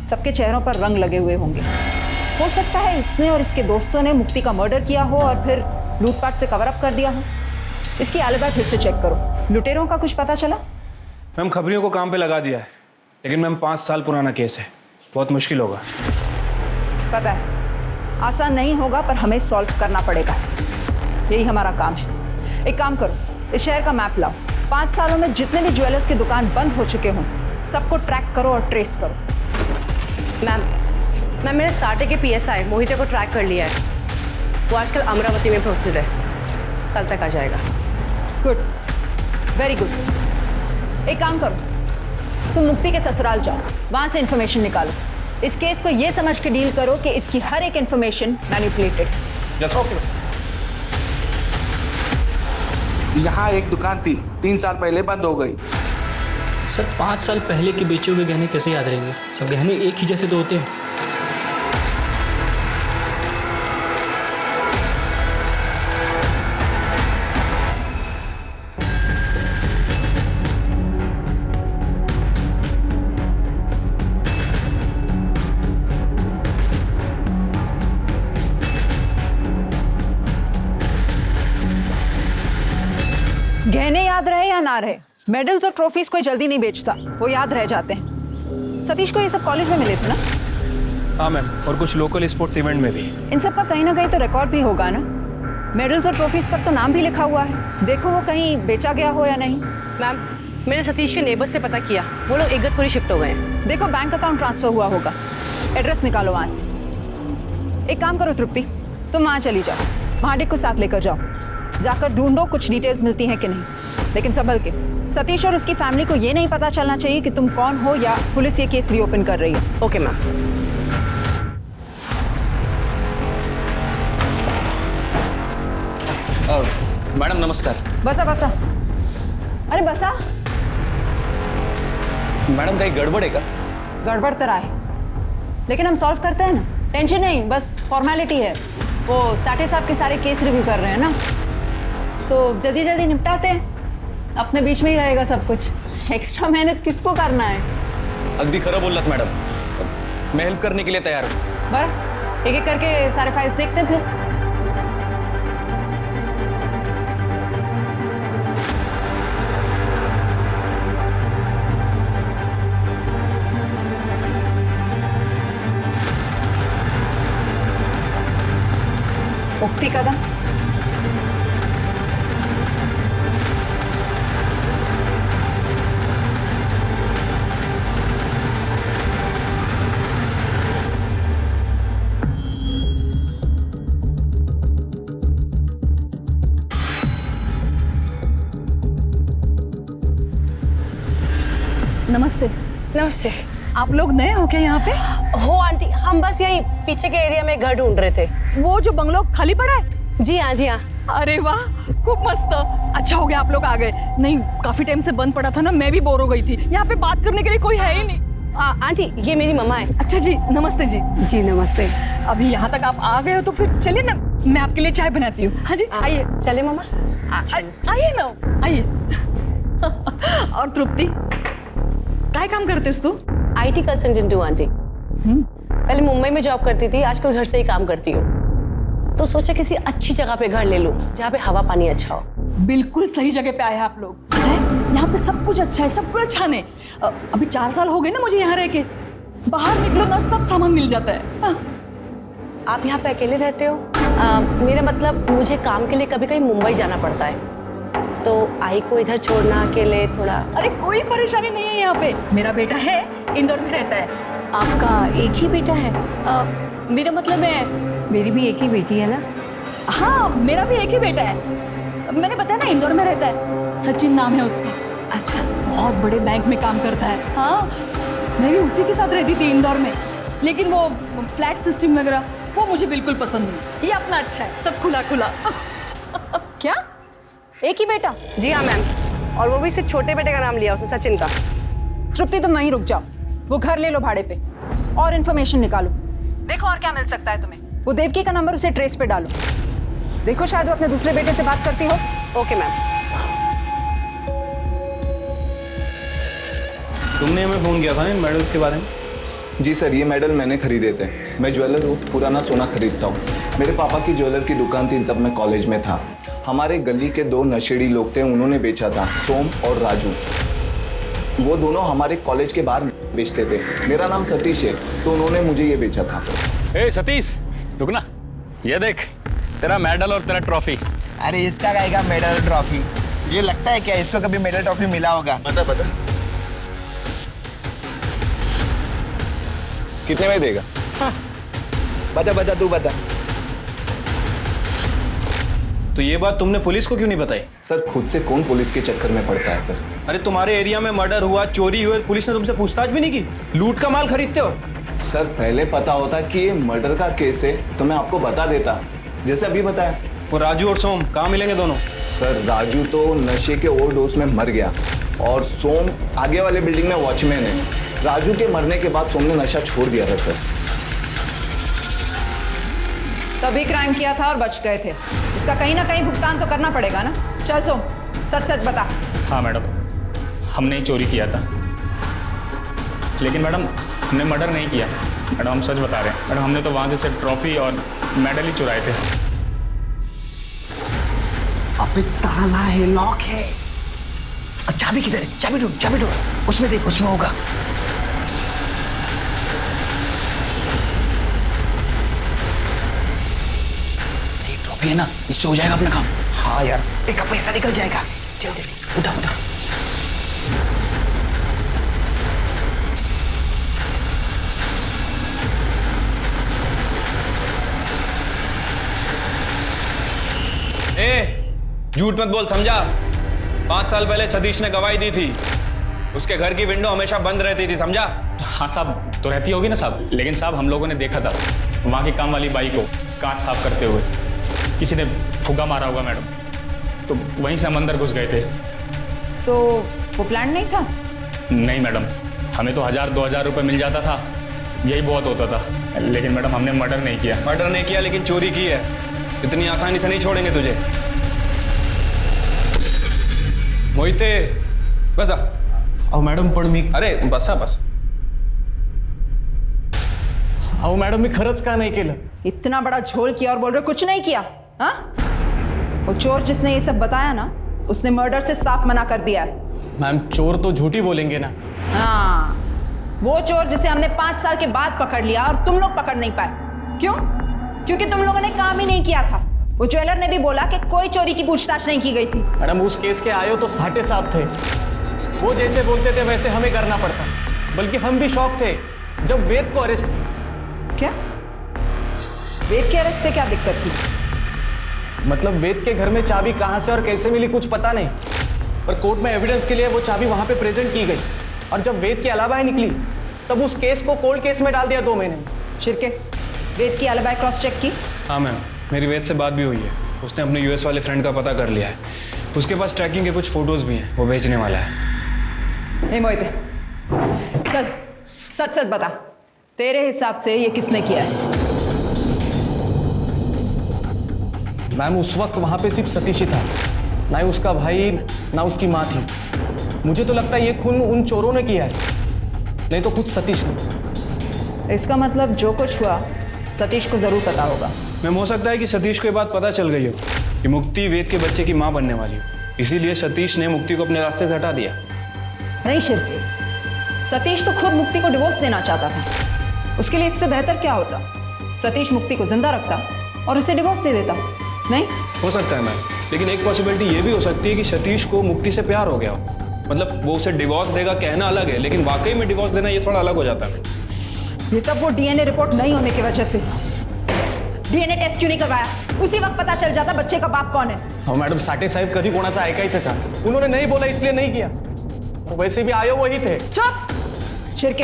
Speaker 8: सबके चेहरों पर रंग लगे हुए होंगे। हो सकता है इसने और इसके दोस्तों ने मुक्ति का मर्डर किया हो और फिर लूटपाट से कवर अप कर दिया हो। इसकी आलिबाई फिर से चेक करो। लुटेरों का कुछ पता चला?
Speaker 7: मैम, खबरियों को काम पे लगा दिया है, लेकिन मैम 5 साल पुराना केस है, बहुत मुश्किल होगा।
Speaker 8: पता है, आसान नहीं होगा, पर हमें सॉल्व करना पड़ेगा। यही हमारा काम है। एक काम करो, इस शहर का मैप लाओ। 5 सालों में जितने भी ज्वेलर्स की दुकान बंद हो चुके हों, सबको ट्रैक करो और ट्रेस करो।
Speaker 10: मैम, मैंने साटे के PSI मोहिते को ट्रैक कर लिया है। वो आजकल अमरावती में पोस्टेड है, कल तक आ जाएगा।
Speaker 8: Good, very good. एक काम करो, तुम मुक्ति के ससुराल जाओ, वहां से इंफॉर्मेशन निकालो। इस केस को ये समझ के डील करो कि इसकी हर एक इंफॉर्मेशन मैनिपुलेटेड।
Speaker 7: Yes, okay.
Speaker 12: यहाँ एक दुकान थी, 3 साल पहले बंद हो गई।
Speaker 13: सर, 5 साल पहले के बेचे हुए गहने कैसे याद रहेंगे? सब गहने एक ही जैसे तो होते हैं।
Speaker 8: गहने याद रहे या ना रहे, मेडल्स और ट्रॉफीज कोई जल्दी नहीं बेचता, वो याद रह जाते हैं। सतीश को ये सब कॉलेज में मिले थे ना?
Speaker 7: हाँ मैम, और कुछ लोकल स्पोर्ट्स इवेंट में भी।
Speaker 8: इन सब का कहीं ना कहीं तो रिकॉर्ड भी होगा ना। मेडल्स और ट्रॉफीज पर तो नाम भी लिखा हुआ है। देखो वो कहीं बेचा गया हो या नहीं।
Speaker 10: मैम, मैंने सतीश के नेबर्स से पता किया, वो लोग इगतपुरी शिफ्ट हो गए हैं।
Speaker 8: देखो बैंक अकाउंट ट्रांसफर हुआ होगा, एड्रेस निकालो वहां से। एक काम करो तृप्ति, तुम वहां चली जाओ, महाडिक को साथ लेकर जाओ, जाकर ढूंढो कुछ डिटेल्स मिलती हैं कि नहीं, लेकिन संभल के। सतीश और उसकी फैमिली को ये नहीं पता चलना चाहिए कि तुम कौन हो या पुलिस ये केस रीओपन कर रही है।
Speaker 10: Okay ma'am.
Speaker 3: मैडम नमस्कार।
Speaker 8: बसा बसा। अरे बसा।
Speaker 3: मैडम कहीं गड़बड़ है क्या?
Speaker 8: गड़बड़ तो रहा है, लेकिन हम सॉल्व करते हैं ना, टेंशन नहीं, बस फॉर्मेलिटी है। वो साठे साहब के सारे केस रिव्यू कर रहे हैं ना, तो जल्दी जल्दी निपटाते हैं, अपने बीच में ही रहेगा सब कुछ। एक्स्ट्रा मेहनत किसको करना है?
Speaker 3: अगदी खरं बोललात मैडम, मैं हेल्प करने के लिए तैयार हूँ।
Speaker 8: बरं, एक एक करके सारे फाइल्स देखते हैं फिर। मुक्ति कदम,
Speaker 1: नमस्ते।
Speaker 10: नमस्ते।
Speaker 1: आप लोग नए हो क्या यहाँ पे?
Speaker 10: हो आंटी, हम बस यही पीछे के एरिया में घर ढूंढ रहे थे।
Speaker 1: वो जो बंगलो खाली पड़ा है?
Speaker 10: जी हाँ, जी हाँ।
Speaker 1: अरे वाह, खूब मस्त। अच्छा हो गया आप लोग आ गए, नहीं काफी टाइम से बंद पड़ा था ना, मैं भी बोर हो गई थी। यहाँ पे बात करने के लिए कोई है ही नहीं।
Speaker 10: आंटी, ये मेरी मम्मा है।
Speaker 1: अच्छा जी, नमस्ते जी।
Speaker 10: जी नमस्ते।
Speaker 1: अभी यहाँ तक आप आ गए हो तो फिर चलिए ना, मैं आपके लिए चाय बनाती हूँ। हाँ जी, आइए।
Speaker 10: चले मम्मा,
Speaker 1: आइए ना, आइए। और तृप्ति, क्या काम करतेस तू?
Speaker 10: IT कंसल्टेंट हूँ आंटी। पहले मुंबई में जॉब करती थी, आजकल घर से ही काम करती हूँ। तो सोचा किसी अच्छी जगह पे घर ले लूँ जहाँ पे हवा पानी अच्छा हो।
Speaker 1: बिल्कुल सही जगह पे आए हैं आप लोग। पता है, यहाँ पे सब कुछ अच्छा है, सब कुछ अच्छा नहीं। अभी 4 साल हो गए ना मुझे यहाँ रह के। बाहर निकलो ना, सब सामान मिल जाता है।
Speaker 10: आप यहाँ पे अकेले रहते हो? मेरा मतलब मुझे काम के लिए कभी कभी मुंबई जाना पड़ता है, तो आई को इधर छोड़ना अकेले थोड़ा।
Speaker 1: अरे कोई परेशानी नहीं है यहाँ पे, मेरा बेटा है, इंदौर में रहता है।
Speaker 10: आपका एक ही बेटा है? मेरा मतलब है मेरी भी एक ही बेटी है ना।
Speaker 1: हाँ, मेरा भी एक ही बेटा है, मैंने बताया ना, इंदौर में रहता है। सचिन नाम है उसका।
Speaker 10: अच्छा,
Speaker 1: बहुत बड़े बैंक में काम करता है। हाँ, मैं भी उसी के साथ रहती थी इंदौर में, लेकिन वो फ्लैट सिस्टम वगैरह वो मुझे बिल्कुल पसंद नहीं। ये अपना अच्छा है, सब खुला खुला।
Speaker 8: क्या एक ही बेटा?
Speaker 10: जी हाँ मैम, और वो भी सिर्फ छोटे बेटे का नाम लिया उसने, सचिन का।
Speaker 8: तृप्ति तुम वहीं रुक जाओ, वो घर ले लो भाड़े पे और इन्फॉर्मेशन निकालो, देखो और क्या मिल सकता है तुम्हें। वो देवकी का नंबर उसे ट्रेस पे डालो, देखो शायद वो अपने दूसरे बेटे से बात करती हो।
Speaker 10: Okay ma'am.
Speaker 7: तुमने हमें फोन किया था ना इन मेडल्स के बारे में?
Speaker 12: जी सर, ये मेडल मैंने खरीदे थे। मैं ज्वेलर हूँ, पुराना सोना खरीदता हूँ। मेरे पापा की ज्वेलर की दुकान थी, तब मैं कॉलेज में था। हमारे गली के 2 नशेड़ी लोग थे, उन्होंने बेचा था, सोम और राजू। वो दोनों हमारे कॉलेज के बाहर बेचते थे। मेरा नाम सतीश है, तो उन्होंने मुझे ये बेचा था।
Speaker 13: ए सतीश, रुकना, ये देख तेरा मेडल और तेरा ट्रॉफी।
Speaker 14: अरे इसका गाएगा मेडल ट्रॉफी? ये लगता है क्या इसको कभी मेडल ट्रॉफी मिला होगा?
Speaker 12: बता कितने में देगा?
Speaker 14: बता तू बता।
Speaker 7: तो ये बात तुमने पुलिस को क्यों नहीं बताई?
Speaker 12: सर, खुद से कौन पुलिस के चक्कर में पड़ता है सर।
Speaker 7: अरे तुम्हारे एरिया में मर्डर हुआ, चोरी हुई, पुलिस ने तुमसे पूछताछ भी नहीं की? लूट का माल खरीदते हो?
Speaker 12: सर, पहले पता होता कि ये मर्डर का केस है तो मैं आपको बता देता, जैसे अभी बताया।
Speaker 7: वो राजू और सोम कहाँ मिलेंगे दोनों?
Speaker 12: सर, राजू तो नशे के ओवरडोज में मर गया और सोम आगे वाले बिल्डिंग में वॉचमैन है। राजू के मरने के बाद सोम ने नशा छोड़ दिया था सर।
Speaker 8: तभी क्राइम किया था और बच गए थे, इसका कहीं ना कहीं भुगतान तो करना पड़ेगा ना। चल सोम, सच सच बता।
Speaker 13: हाँ मैडम, हमने ही चोरी किया था, लेकिन मैडम हमने मर्डर नहीं किया। मैडम हम सच बता रहे हैं मैडम, हमने तो वहाँ से सिर्फ ट्रॉफी और मेडल ही चुराए थे।
Speaker 14: अबे ताला है, लॉक है। चाबी किधर है? चाबी ढूंढ, उसमें देख, उसमें होगा। ट्रॉफी है ना, इससे हो जाएगा अपना काम। हाँ यार, एक पैसा निकल जाएगा। चल उठा।
Speaker 7: झूठ मत बोल, समझा? 5 साल पहले सतीश ने गवाही दी थी, उसके घर की विंडो हमेशा बंद रहती थी, समझा?
Speaker 13: हाँ साहब, तो रहती होगी ना साहब, लेकिन साहब हम लोगों ने देखा था वहाँ की काम वाली बाई को कांच साफ करते हुए किसी ने फुगा मारा होगा मैडम, तो वहीं से हम अंदर घुस गए थे।
Speaker 8: तो वो प्लान नहीं था?
Speaker 13: नहीं मैडम, हमें तो 1000-2000 रुपये मिल जाता था, यही बहुत होता था। लेकिन मैडम हमने मर्डर नहीं किया।
Speaker 7: मर्डर नहीं किया लेकिन चोरी की है। इतनी आसानी से नहीं छोड़ेंगे तुझे। मोहिते बसा।
Speaker 11: अहो मॅडम पण मी
Speaker 7: अरे बसा बस।
Speaker 11: अहो मॅडम मी खरंच का नाही केलं?
Speaker 8: इतना बड़ा झोल किया और बोल रहे कुछ नहीं किया? हाँ, वो चोर जिसने ये सब बताया ना, उसने मर्डर से साफ मना कर दिया है।
Speaker 11: मैम चोर तो झूठी बोलेंगे ना।
Speaker 8: हाँ, वो चोर जिसे हमने 5 साल के बाद पकड़ लिया और तुम लोग पकड़ नहीं पाए। क्यों? क्योंकि तुम लोगों ने काम ही नहीं किया था। वो ज्वेलर ने भी बोला कि कोई चोरी की पूछताछ नहीं की गई थी।
Speaker 11: मैडम उस केस के आयो तो साटे साहब थे, वो जैसे बोलते थे वैसे हमें करना पड़ता। बल्कि हम भी शॉक थे जब वेद को अरेस्ट।
Speaker 8: क्या? वेद के अरेस्ट से क्या दिक्कत थी?
Speaker 11: मतलब वेद के घर में चाबी कहां से और कैसे मिली कुछ पता नहीं, पर कोर्ट में एविडेंस के लिए वो चाबी वहां पे प्रेजेंट की गई और जब वेद की अलावा निकली तब उस केस को कोल्ड केस में डाल दिया 2 महीने में।
Speaker 8: शिरके, वेद की अलिबाई क्रॉस चेक की?
Speaker 7: हाँ मैम, मेरी वेद से बात भी हुई है। उसने अपने यूएस वाले फ्रेंड का पता कर लिया है। उसके पास ट्रैकिंग के कुछ फोटोज भी हैं, वो भेजने वाला है।
Speaker 8: ए मोहिते, चल सच सच बता, तेरे हिसाब से ये किसने किया है?
Speaker 11: मैम उस वक्त वहां पे सिर्फ सतीश ही था, ना ही उसका भाई ना उसकी माँ थी। मुझे तो लगता है ये खून उन चोरों ने किया है, नहीं तो खुद सतीश ने।
Speaker 8: इसका मतलब जो कुछ हुआ सतीश को जरूर पता होगा।
Speaker 7: मैम हो सकता है कि सतीश को ये बात पता चल गई हो कि मुक्ति वेद के बच्चे की माँ बनने वाली हो, इसीलिए सतीश ने मुक्ति को अपने रास्ते से हटा दिया।
Speaker 8: नहीं शिरके, सतीश तो खुद मुक्ति को डिवोर्स देना चाहता था। उसके लिए इससे बेहतर क्या होता? सतीश मुक्ति को जिंदा रखता और उसे डिवोर्स दे देता। नहीं
Speaker 7: हो सकता है मैम, लेकिन एक पॉसिबिलिटी ये भी हो सकती है कि सतीश को मुक्ति से प्यार हो गया हो। मतलब वो उसे डिवोर्स देगा कहना अलग है, लेकिन वाकई में डिवोर्स देना ये थोड़ा अलग हो जाता है।
Speaker 8: ये सब वो डीएनए रिपोर्ट नहीं होने की वजह से। डीएनए टेस्ट क्यों नहीं करवाया? उसी वक्त पता चल जाता बच्चे का बाप कौन है।
Speaker 11: हाँ मैडम, साठे साहेब कधी कोणाचा ऐकायचं का? उन्होंने नहीं बोला इसलिए नहीं किया, वैसे भी आयो वही थे।
Speaker 8: चुप! शिरके,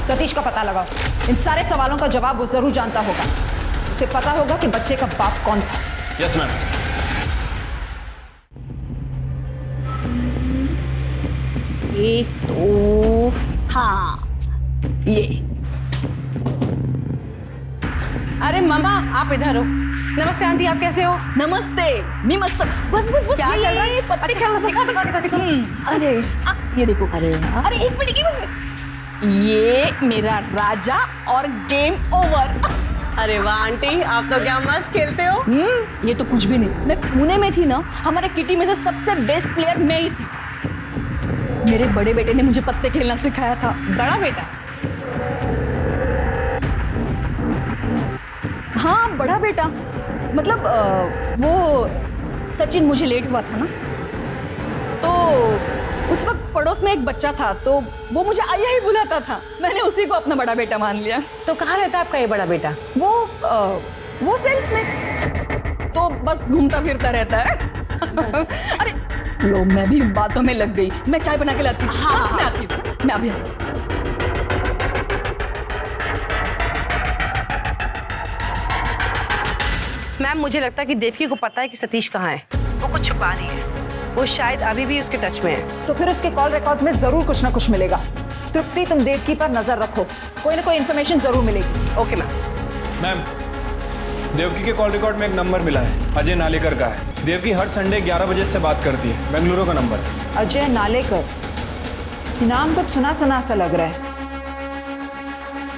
Speaker 8: सतीश का पता लगाओ। इन सारे सवालों का जवाब वो जरूर जानता होगा। उसे पता होगा कि बच्चे का बाप कौन था।
Speaker 7: Yes ma'am.
Speaker 9: एक तो हाँ ये।
Speaker 10: अरे मामा आप इधर हो। नमस्ते आंटी, आप कैसे हो?
Speaker 1: नमस्ते, मी मस्त। बस बस बस।
Speaker 10: क्या चल रहा है?
Speaker 1: पत्ते
Speaker 10: अच्छा,
Speaker 1: खेल रहा
Speaker 10: दिखा।
Speaker 1: अरे ये देखो। अरे एक मिनट, ये मेरा राजा और गेम ओवर।
Speaker 10: अरे वाह आंटी, आप तो क्या मस्त खेलते हो।
Speaker 1: ये तो कुछ भी नहीं। मैं पुणे में थी ना, हमारे किटी में से सबसे बेस्ट प्लेयर मैं ही थी। मेरे बड़े बेटे ने मुझे पत्ते खेलना सिखाया था।
Speaker 8: बड़ा बेटा?
Speaker 1: हाँ बड़ा बेटा, मतलब वो सचिन मुझे लेट हुआ था ना, तो उस वक्त पड़ोस में एक बच्चा था, तो वो मुझे आया ही बुलाता था। मैंने उसी को अपना बड़ा बेटा मान लिया।
Speaker 10: तो कहाँ रहता है आपका ये बड़ा बेटा?
Speaker 1: वो सेल्स में, तो बस घूमता फिरता रहता है। अरे लो, मैं भी बातों में लग गई। मैं चाय बना के लाती हूँ। हाँ, मैं आती हूँ। मैं अभी आती हूँ।
Speaker 10: मैम मुझे लगता है कि देवकी को पता है कि सतीश कहाँ है। वो कुछ छुपा रही है। वो शायद अभी भी उसके टच में है।
Speaker 8: तो फिर उसके कॉल रिकॉर्ड में जरूर कुछ ना कुछ मिलेगा। तृप्ति, तुम देवकी पर नजर रखो, कोई ना कोई इन्फॉर्मेशन जरूर मिलेगी।
Speaker 10: Okay ma'am.
Speaker 7: मैम देवकी के कॉल रिकॉर्ड में एक नंबर मिला है, अजय नालेकर का है। देवकी हर संडे 11 बजे से बात करती है, बेंगलुरु का नंबर है।
Speaker 8: अजय नालेकर, नाम कुछ सुना सुना सा लग रहा है,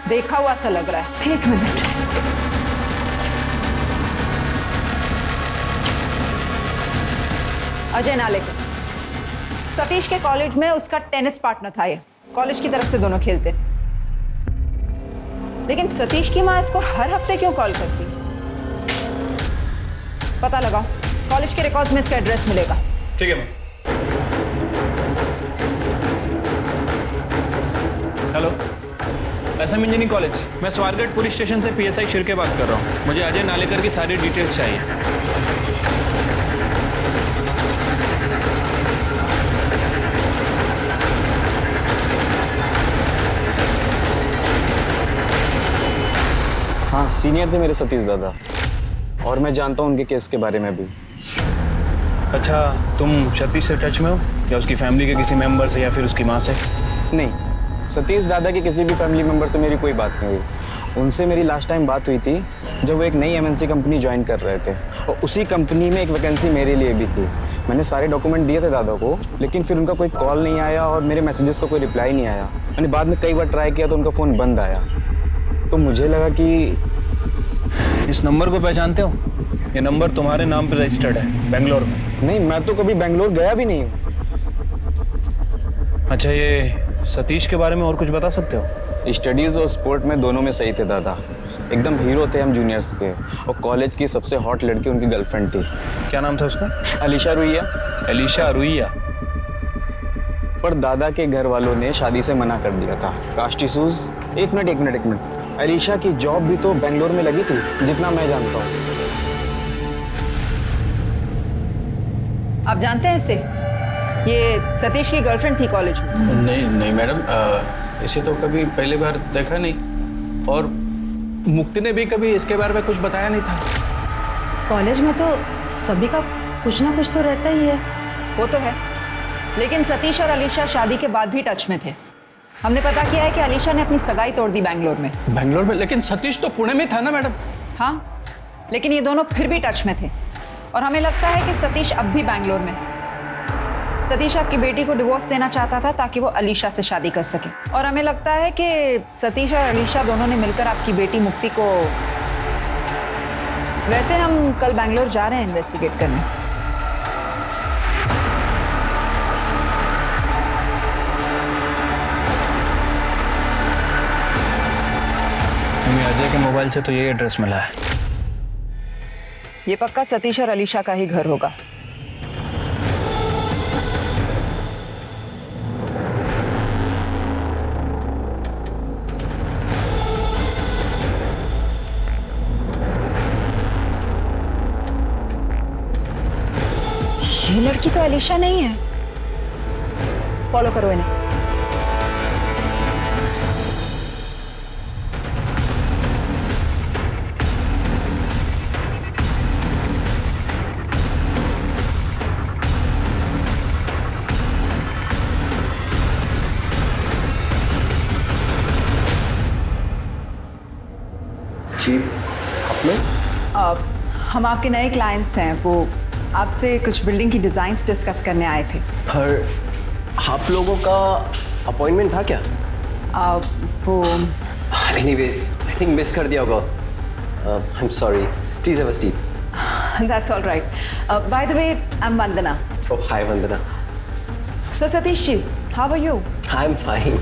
Speaker 8: देखा हुआ सा लग रहा है। एक मिनट। अजय नालेकर, सतीश के कॉलेज में उसका टेनिस पार्टनर था। ये कॉलेज की तरफ से दोनों खेलते। लेकिन सतीश की माँ इसको हर हफ्ते क्यों कॉल करती? पता लगाओ, कॉलेज के रिकॉर्ड्स में इसका एड्रेस मिलेगा।
Speaker 7: ठीक है ma'am. Hello, SM engineering college, मैं स्वारगढ़ पुलिस स्टेशन से पीएसआई शिरके बात कर रहा हूँ। मुझे अजय नालेकर की सारी डिटेल्स चाहिए।
Speaker 11: हाँ, सीनियर थे मेरे सतीश दादा, और मैं जानता हूँ उनके केस के बारे में भी।
Speaker 7: अच्छा, तुम सतीश से टच में हो या उसकी फैमिली के किसी मेंबर से या फिर उसकी माँ से?
Speaker 11: नहीं,
Speaker 3: सतीश दादा के किसी भी फैमिली मेम्बर से मेरी कोई बात नहीं हुई। उनसे मेरी लास्ट टाइम बात हुई थी जब वो एक नई एमएनसी कंपनी ज्वाइन कर रहे थे, और उसी कंपनी में एक वैकेंसी मेरे लिए भी थी। मैंने सारे डॉक्यूमेंट दिए थे दादा को, लेकिन फिर उनका कोई कॉल नहीं आया और मेरे मैसेजेस का कोई रिप्लाई नहीं आया। मैंने बाद में कई बार ट्राई किया तो उनका फ़ोन बंद आया। तो मुझे लगा कि
Speaker 7: इस नंबर को पहचानते हो? ये नंबर तुम्हारे नाम पर रजिस्टर्ड है बेंगलोर में।
Speaker 3: नहीं, मैं तो कभी बेंगलोर गया भी नहीं हूँ।
Speaker 7: अच्छा, ये सतीश के बारे में और कुछ बता सकते हो?
Speaker 3: स्टडीज़ और स्पोर्ट में दोनों में सही थे दादा, एकदम हीरो थे हम जूनियर्स के, और कॉलेज की सबसे हॉट लड़की उनकी गर्लफ्रेंड थी।
Speaker 7: क्या नाम था उसका?
Speaker 3: अलीशा रुइया।
Speaker 7: अलीशा रुइया।
Speaker 3: पर दादा के घर वालों ने शादी से मना कर दिया था। Caste issues. एक मिनट, अलीशा की जॉब भी तो बेंगलोर में लगी थी जितना मैं जानता हूँ।
Speaker 8: आप जानते हैं इसे? ये सतीश की गर्लफ्रेंड थी कॉलेज में।
Speaker 7: नहीं मैडम, इसे तो कभी पहली बार देखा नहीं, और मुक्ति ने भी कभी इसके बारे में कुछ बताया नहीं था।
Speaker 9: कॉलेज में तो सभी का कुछ ना कुछ तो रहता ही है।
Speaker 8: वो तो है, लेकिन सतीश और अलीशा शादी के बाद भी टच में थे। हमने पता किया है कि अलीशा ने अपनी सगाई तोड़ दी बेंगलोर में।
Speaker 7: बेंगलोर में? लेकिन सतीश तो पुणे में था ना मैडम।
Speaker 8: हाँ, लेकिन ये दोनों फिर भी टच में थे, और हमें लगता है कि सतीश अब भी बेंगलोर में है। सतीश आपकी बेटी को डिवोर्स देना चाहता था ताकि वो अलीशा से शादी कर सके, और हमें लगता है कि सतीश और अलीशा दोनों ने मिलकर आपकी बेटी मुक्ति को... वैसे हम कल बेंगलोर जा रहे हैं इन्वेस्टिगेट करने।
Speaker 7: हमें अजय के मोबाइल से तो ये एड्रेस मिला है।
Speaker 8: ये पक्का सतीश और अलीशा का ही घर होगा। ये लड़की तो अलीशा नहीं है। फॉलो करो इन्हें।
Speaker 2: जी, आप लोग?
Speaker 8: हम आपके नए क्लाइंट्स हैं। वो आपसे कुछ बिल्डिंग की डिजाइन्स डिस्कस करने आए थे।
Speaker 2: पर आप लोगों का अपॉइंटमेंट था क्या?
Speaker 8: वो
Speaker 2: एनीवेज, आई थिंक मिस कर दिया होगा। I am sorry, please have a seat.
Speaker 8: That's all right. By the way, I am Vandana.
Speaker 2: Oh, hi Vandana.
Speaker 8: So Satish ji, how are you?
Speaker 2: I am fine.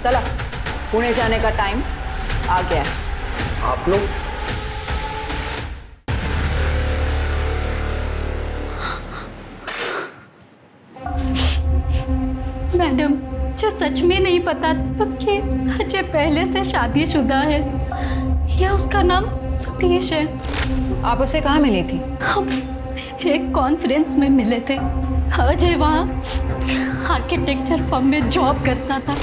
Speaker 8: चला, पुणे जाने का टाइम आ गया है।
Speaker 2: आप लोग?
Speaker 15: मैडम, मुझे सच में नहीं पता था कि अजय पहले से शादीशुदा है या उसका नाम सतीश है।
Speaker 8: आप उसे कहाँ मिली थी?
Speaker 15: हम एक कॉन्फ्रेंस में मिले थे। अजय वहाँ आर्किटेक्चर फर्म में जॉब करता था।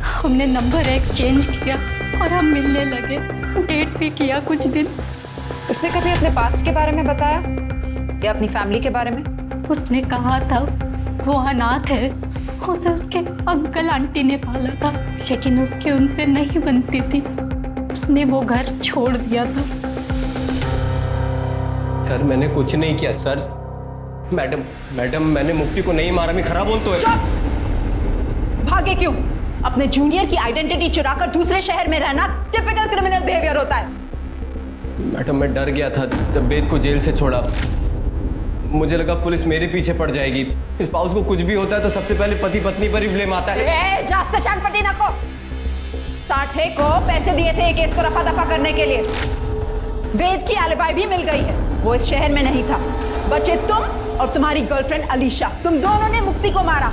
Speaker 15: हमने नंबर एक्सचेंज किया और हम मिलने लगे, डेट भी किया कुछ दिन।
Speaker 8: उसने कभी अपने पास्ट के बारे में बताया या अपनी फैमिली के बारे में?
Speaker 15: उसने कहा था वो अनाथ है, उसे उसके अंकल आंटी ने पाला था, लेकिन उसके उनसे नहीं बनती थी। उसने वो घर छोड़ दिया था।
Speaker 2: सर, मैंने कुछ नहीं किया सर। मैडम, मैंने मुक्ति को नहीं मारा। मैं खराब बोल तो है।
Speaker 8: चुप! भागे क्यों? अपने जूनियर की आइडेंटिटी चुराकर दूसरे शहर में रहना टिपिकल क्रिमिनल बिहेवियर होता है।
Speaker 2: मैडम, मैं डर गया था जब वेद को जेल से छोड़ा। मुझे लगा पुलिस मेरे पीछे पड़ जाएगी। इस स्पाउस को कुछ भी होता है तो सबसे पहले पति पत्नी पर ही ब्लेम आता है।
Speaker 8: जास्त शानपति ना को। साठे को पैसे दिए थे केस को रफा दफा करने के लिए। वेद की एलिबाई भी मिल गई है, वो इस शहर में नहीं था। बचे तुम और तुम्हारी गर्लफ्रेंड अलीशा, तुम दोनों ने मुक्ति को मारा,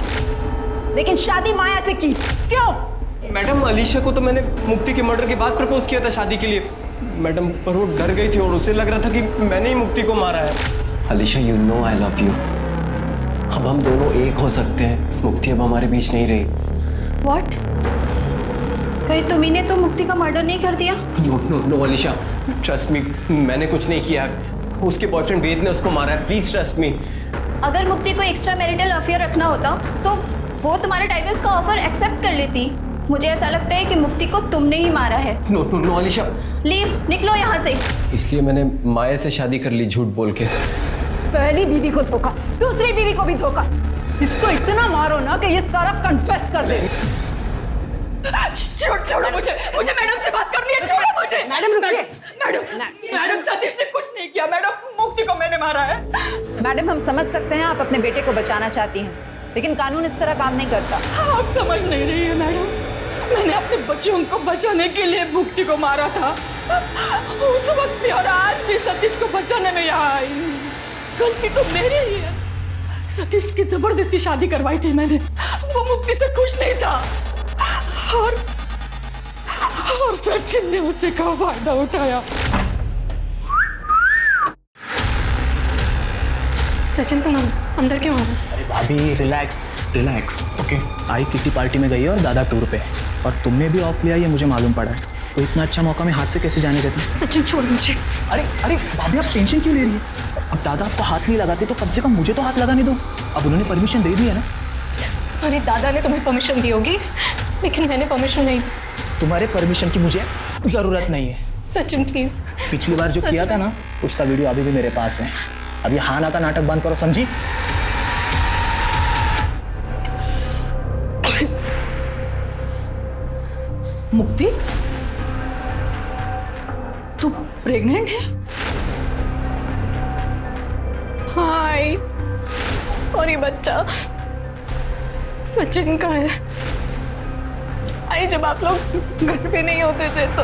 Speaker 8: लेकिन शादी माया से की। क्यों?
Speaker 2: मैडम, अलीशा को तो मैंने मुक्ति के मर्डर के बाद प्रपोज किया था शादी के लिए। मैडम, पर वो डर गई थी और उसे लग रहा था कि मैंने ही मुक्ति को मारा है। Alisha, you know I love you. अब हम दोनों एक हो सकते हैं। मुक्ति अब हमारे बीच नहीं रही।
Speaker 5: व्हाट? कहीं तुम्ही तो मुक्ति का मर्डर नहीं कर दिया?
Speaker 2: नो अलीशा, ट्रस्ट मी, मैंने कुछ नहीं किया। उसके बॉयफ्रेंड वेद ने उसको मारा है। Please trust me.
Speaker 5: अगर मुक्ति को एक्स्ट्रा मैरिटल अफेयर रखना होता तो वो तुम्हारे डाइवोर्स का ऑफर एक्सेप्ट कर लेती। मुझे ऐसा लगता है कि मुक्ति को तुमने ही मारा है।
Speaker 2: No no no Alisha,
Speaker 5: leave, निकलो यहाँ से।
Speaker 2: इसलिए मैंने माया से शादी कर ली झूठ बोल के।
Speaker 8: पहली बीवी को धोखा, दूसरी बीवी को भी धोखा। इसको इतना मारो ना कि ये सारा कन्फेस कर दे।
Speaker 1: छोड़ो मुझे मैडम से बात करनी है। छोड़ो मुझे। मैडम सतीश ने कुछ नहीं किया। मैडम मुक्ति को मैंने मारा है।
Speaker 8: मैडम, हम समझ सकते हैं आप अपने बेटे को बचाना चाहती हैं, लेकिन कानून इस तरह काम नहीं करता।
Speaker 1: आप समझ नहीं रही है मैडम। मैंने अपने बच्चों को बचाने के लिए मुक्ति को मारा था उस वक्त भी, और आज भी सतीश को बचाने में यहाँ आई। गलती तो मेरी ही है। सतीश की जबरदस्ती शादी करवाई थी मैंने। वो मुक्ति से खुश नहीं था और सचिन ने उसे का फायदा उठाया।
Speaker 5: सचिन तुम अंदर क्यों आ रहे?
Speaker 14: अरे भाभी रिलैक्स ओके। आई किसी पार्टी में गई है और दादा टूर पे है, और तुमने भी ऑफ लिया ये मुझे मालूम पड़ा है। तो इतना अच्छा मौका मैं हाथ से कैसे जाने देता?
Speaker 5: सचिन छोड़ मुझे।
Speaker 14: अरे भाभी, आप टेंशन क्यों ले रही है? अब दादा आपको हाथ नहीं लगाते तो कम से कम मुझे तो हाथ लगाने दो। अब उन्होंने परमिशन दे दी है ना।
Speaker 5: अरे दादा ने तुम्हें परमिशन दी होगी, लेकिन मैंने परमिशन नहीं दी।
Speaker 14: तुम्हारे परमिशन की मुझे जरूरत नहीं है।
Speaker 5: सचिन प्लीज।
Speaker 14: पिछली बार जो किया था ना, उसका वीडियो अभी भी मेरे पास है। अभी हाँ ना का नाटक बंद करो, समझी?
Speaker 1: मुक्ति, तू प्रेग्नेंट है?
Speaker 5: हाय, और ये बच्चा सचिन का है। आई जब आप लोग घर पे नहीं होते थे तो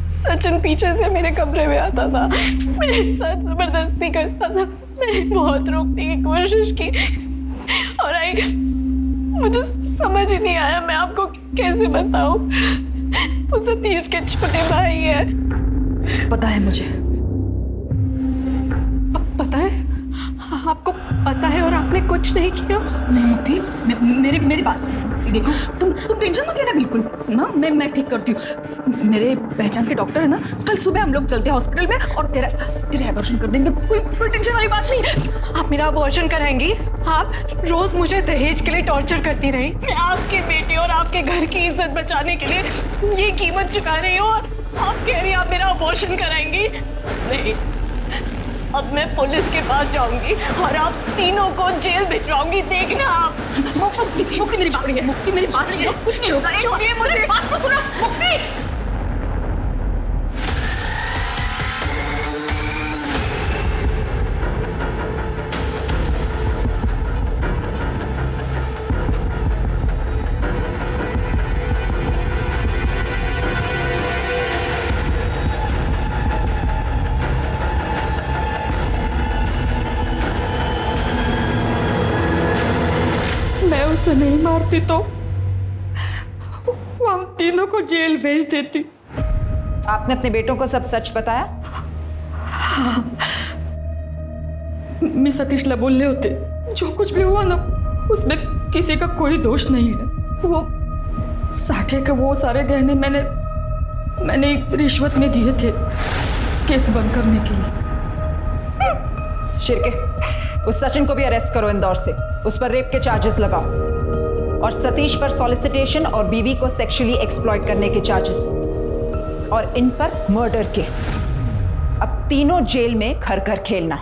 Speaker 5: सचिन पीछे से मेरे कमरे में आता था, मेरे साथ जबरदस्ती करता था। मैंने बहुत रोकने की कोशिश की और आई मुझे समझ ही नहीं आया मैं आपको कैसे बताऊं। वो सतीश के छोटे भाई है।
Speaker 1: पता है मुझे।
Speaker 5: पता है? आपको पता है और आपने कुछ नहीं किया?
Speaker 1: नहीं मुक्ति, मेरी बात सुनो। देखो तुम टेंशन मत लेना बिल्कुल ना, मैं ठीक करती हूँ। मेरे पहचान के डॉक्टर है ना, कल सुबह हम लोग चलते हैं हॉस्पिटल में और तेरा एबॉर्शन कर देंगे। कोई टेंशन वाली बात नहीं है।
Speaker 5: आप मेरा अबॉर्शन कराएंगी? आप रोज मुझे दहेज के लिए टॉर्चर करती रही। मैं आपके बेटे और आपके घर की इज्जत बचाने के लिए ये कीमत चुका रही हूँ और आप कह रही हैं आप मेरा अबॉर्शन कराएंगी? नहीं, अब मैं पुलिस के पास जाऊंगी और आप तीनों को जेल भिजवाऊंगी। देखना आप।
Speaker 1: मुक्ति मेरी बात नहीं है। मुक्ति मेरी बात नहीं है। कुछ नहीं होगा।
Speaker 5: छोड़िए मुझे।
Speaker 1: बात तो सुनो मुक्ति। उसे नहीं मारती तो वो हम तीनों को जेल भेज देती।
Speaker 8: आपने अपने बेटों को सब सच बताया?
Speaker 1: मैं सतीश बोलने होते, जो कुछ भी हुआ ना उसमें किसी का कोई दोष नहीं है। वो साठे के वो सारे गहने मैंने रिश्वत में दिए थे केस बंद करने के लिए।
Speaker 8: शिरके, उस सचिन को भी अरेस्ट करो इंदौर से। उस पर रेप के चार्जेस लगाओ और सतीश पर सॉलिसिटेशन और बीवी को सेक्सुअली एक्सप्लॉइट करने के चार्जेस, और इन पर मर्डर के। अब तीनों जेल में घर घर खेलना।